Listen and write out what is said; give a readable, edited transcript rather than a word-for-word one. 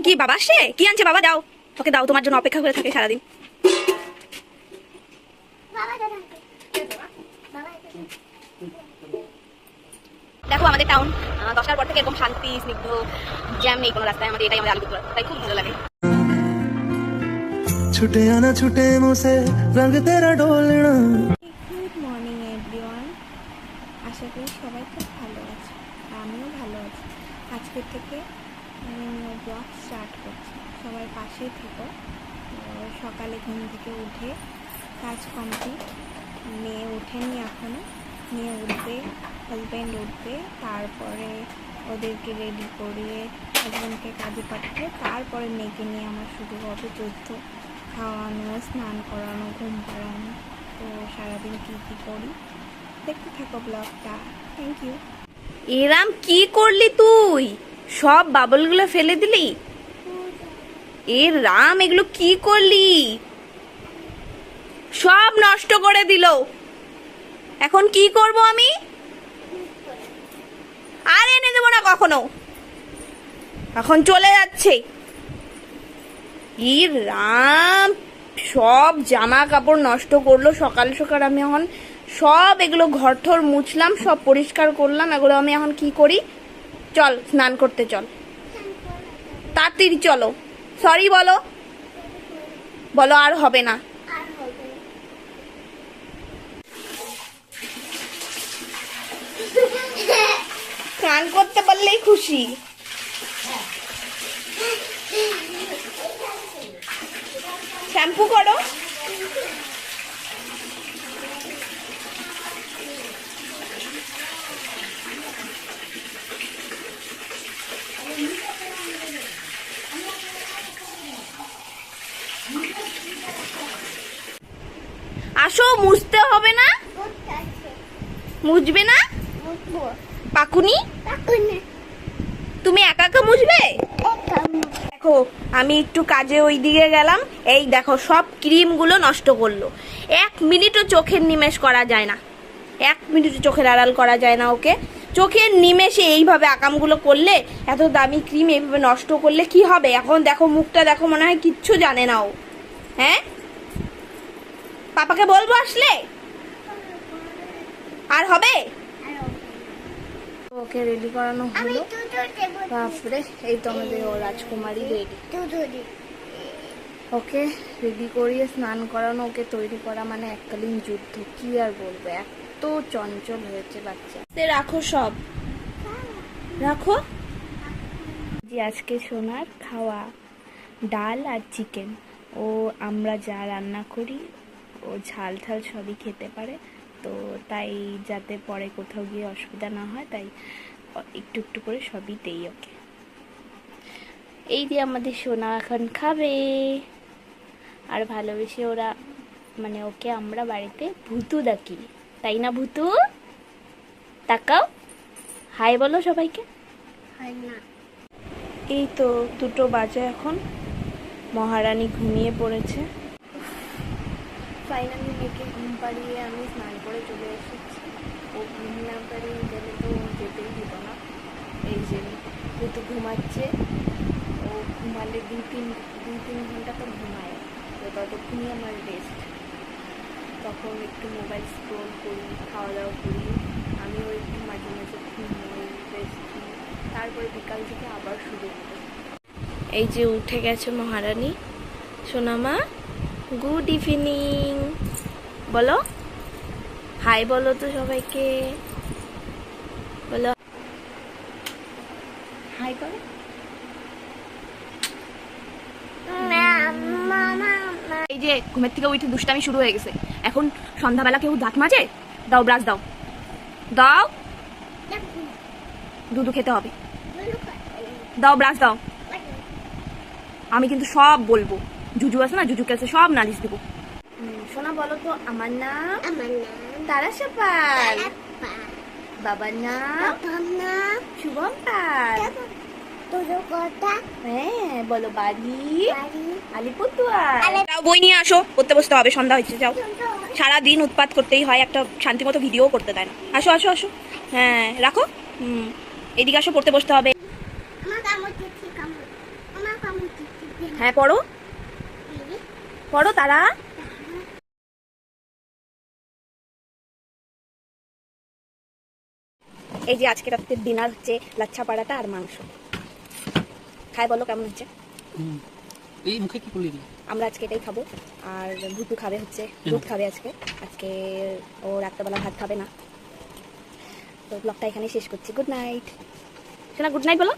কি বাবা আসে? কি আনছে বাবা? দাও, ওকে দাও, তোমার জন্য অপেক্ষা করে থাকে সারাদিন। দেখো আমাদের টাউন 10টার পর থেকে এরকম শান্তি, স্নিগ্ধ, জ্যাম নেই কোনো রাস্তায়। আমাদের এটাই আমাদের আলিপুরদুয়ার, তাই খুব ভালো লাগে। छुटे आना छुटे मुझसे रंग तेरा डोलना। গুড মর্নিং এভরিওয়ান, আশা করি সবাই খুব ভালো আছে, আমিও ভালো আছি। আজকে থেকে ব্লগ স্টার্ট করছি, সবাই পাশেই থেকো। সকালে ঘুম থেকে উঠে কাজ কমপ্লিট, মেয়ে ওঠেনি এখনও, মেয়ে উঠবে, হাজব্যান্ড উঠবে, তারপরে ওদেরকে রেডি করিয়ে হাজব্যান্ডকে কাজে পাঠিয়ে তারপরে মেয়েকে নিয়ে আমার শুরু হবে যুদ্ধ। খাওয়ানো, স্নান করানো, ঘুম পাড়ানো, তো সারাদিন কী কী করি দেখতে থাকো ব্লগটা। Thank you. এরাম কি করলি তুই? সব বাবলগুলো ফেলে দিলি? এ রাম, এগুলো কি করলি? সব নষ্ট করে দিল। এখন কি করব আমি? আর এনে দেবো না কখনো, এখন চলে যাচ্ছে। ই রাম, সব জামা কাপড় নষ্ট করলো সকাল সকাল। আমি এখন সব এগুলো ঘরঠর মুছলাম, সব পরিষ্কার করলাম। এগুলো আমি এখন কি করি? চল স্নান করতে চল, তাড়াতাড়ি চলো। সরি বলো, বলো আর হবে না। স্নান করতে পারলেই খুশি। শ্যাম্পু করো। আসো, মুছতে হবে না? মুছবে না? পাকুনি, তুমি একা একা মুছবে? দেখো আমি একটু কাজে ওই দিকে গেলাম, এই দেখো সব ক্রিম গুলো নষ্ট করলো। 1 মিনিটও চোখের নিমেষ করা যায় না, 1 মিনিটও চোখের আড়াল করা যায় না ওকে। চোখের নিমেষে এইভাবে আকামগুলো করলে, এত দামি ক্রিম এইভাবে নষ্ট করলে কি হবে? এখন দেখো মুখটা দেখো, মনে হয় কিচ্ছু জানে না ও। হ্যাঁ, পাপাকে বলবো আসলে? আর হবে? ওকে রেডি করানো হলো। বাপরে, এই তো আমাদের ও রাজকুমারী রেডি। ওকে রেডি করিয়ে স্নান করানো, ওকে তৈরি করা মানে এককালীন যুদ্ধ। কি আর বলবো, এত চঞ্চল হয়েছে বাচ্চা। রাখো সব, রাখো। যে আজকে সোনার খাওয়া ডাল আর চিকেন, ও আমরা যা রান্না করি ও ঝাল ঝাল সবই খেতে পারে, তো তাই যাতে পরে কোথাও গিয়ে অসুবিধা না হয়, তাই একটু একটু করে সবই দেই ওকে। এই দিয়ে আমাদের সোনা এখন খাবে। আর ভালোবেসে ওরা, মানে ওকে আমরা বাড়িতে ভুতু ডাকি, তাই না ভুতু? তাকাও, হাই বলো সবাইকে। এই তো 2টো বাজে এখন, মহারানী ঘুমিয়ে পড়েছে। ফাইনালি মেয়েকে ঘুম পাড়িয়ে আমি স্নান করে চলে এসেছি। ও ঘুম না পাড়িয়ে গেলে তো যেতেই দিত না। এই যে যেহেতু ঘুমাচ্ছে, ও ঘুমালে 2-3 ঘন্টা তো ঘুমায়, তো ততক্ষণই আমার রেস্ট। তখন একটু মোবাইল স্ক্রোল করি, খাওয়া দাওয়া করি, আমিও একটু মাঝে মাঝে ঘুমোই, রেস্ট নিই, তারপরে বিকাল থেকে আবার শুরু করি। এই যে উঠে গেছে মহারানী। সোনামা গুড ইভিনিং বলো, হাই বলো তো সবাইকে, বলো হাই করো। এই যে ঘুমের থেকে উঠে দুষ্টামি শুরু হয়ে গেছে। এখন সন্ধ্যাবেলা কেউ দাঁত মাজে? দাও ব্রাশ দাও, দাও, দুধু খেতে হবে, দাও ব্রাশ দাও। আমি কিন্তু সব বলবো, জুজু আছে না, জুজু কাছে সব নালিশ দেবো। সোনা বলো তো, আমার নাম তারাশা পাল, বাবার নাম শুভম পাল। হ্যাঁ বলো, বাড়ি আলিপুরদুয়ার। বই নিয়ে আসো, পড়তে বসতে হবে, সন্ধ্যা হয়েছে। যাও, সারাদিন উৎপাত করতেই হয়, একটা শান্তি মতো ভিডিও করতে দেয় না। আসো আসো আসো, হ্যাঁ রাখো। এদিকে আসো, পড়তে বসতে হবে। হ্যাঁ পড়ো পড়ো তারা। এই যে আজকে রাতের ডিনার হচ্ছে লাচ্ছা পাড়াটা আর মাংস। খাই বলো কেমন হচ্ছে? এই মুখে কি করলি? আমরা আজকে এটাই খাবো। আর ভুতু খাবে হচ্ছে দুধ খাবে আজকে। আজকে ও রাত্রেবেলা ভাত খাবে না। তো ব্লগটা এখানে শেষ করছি। গুড নাইট শোনা, গুড নাইট বলো।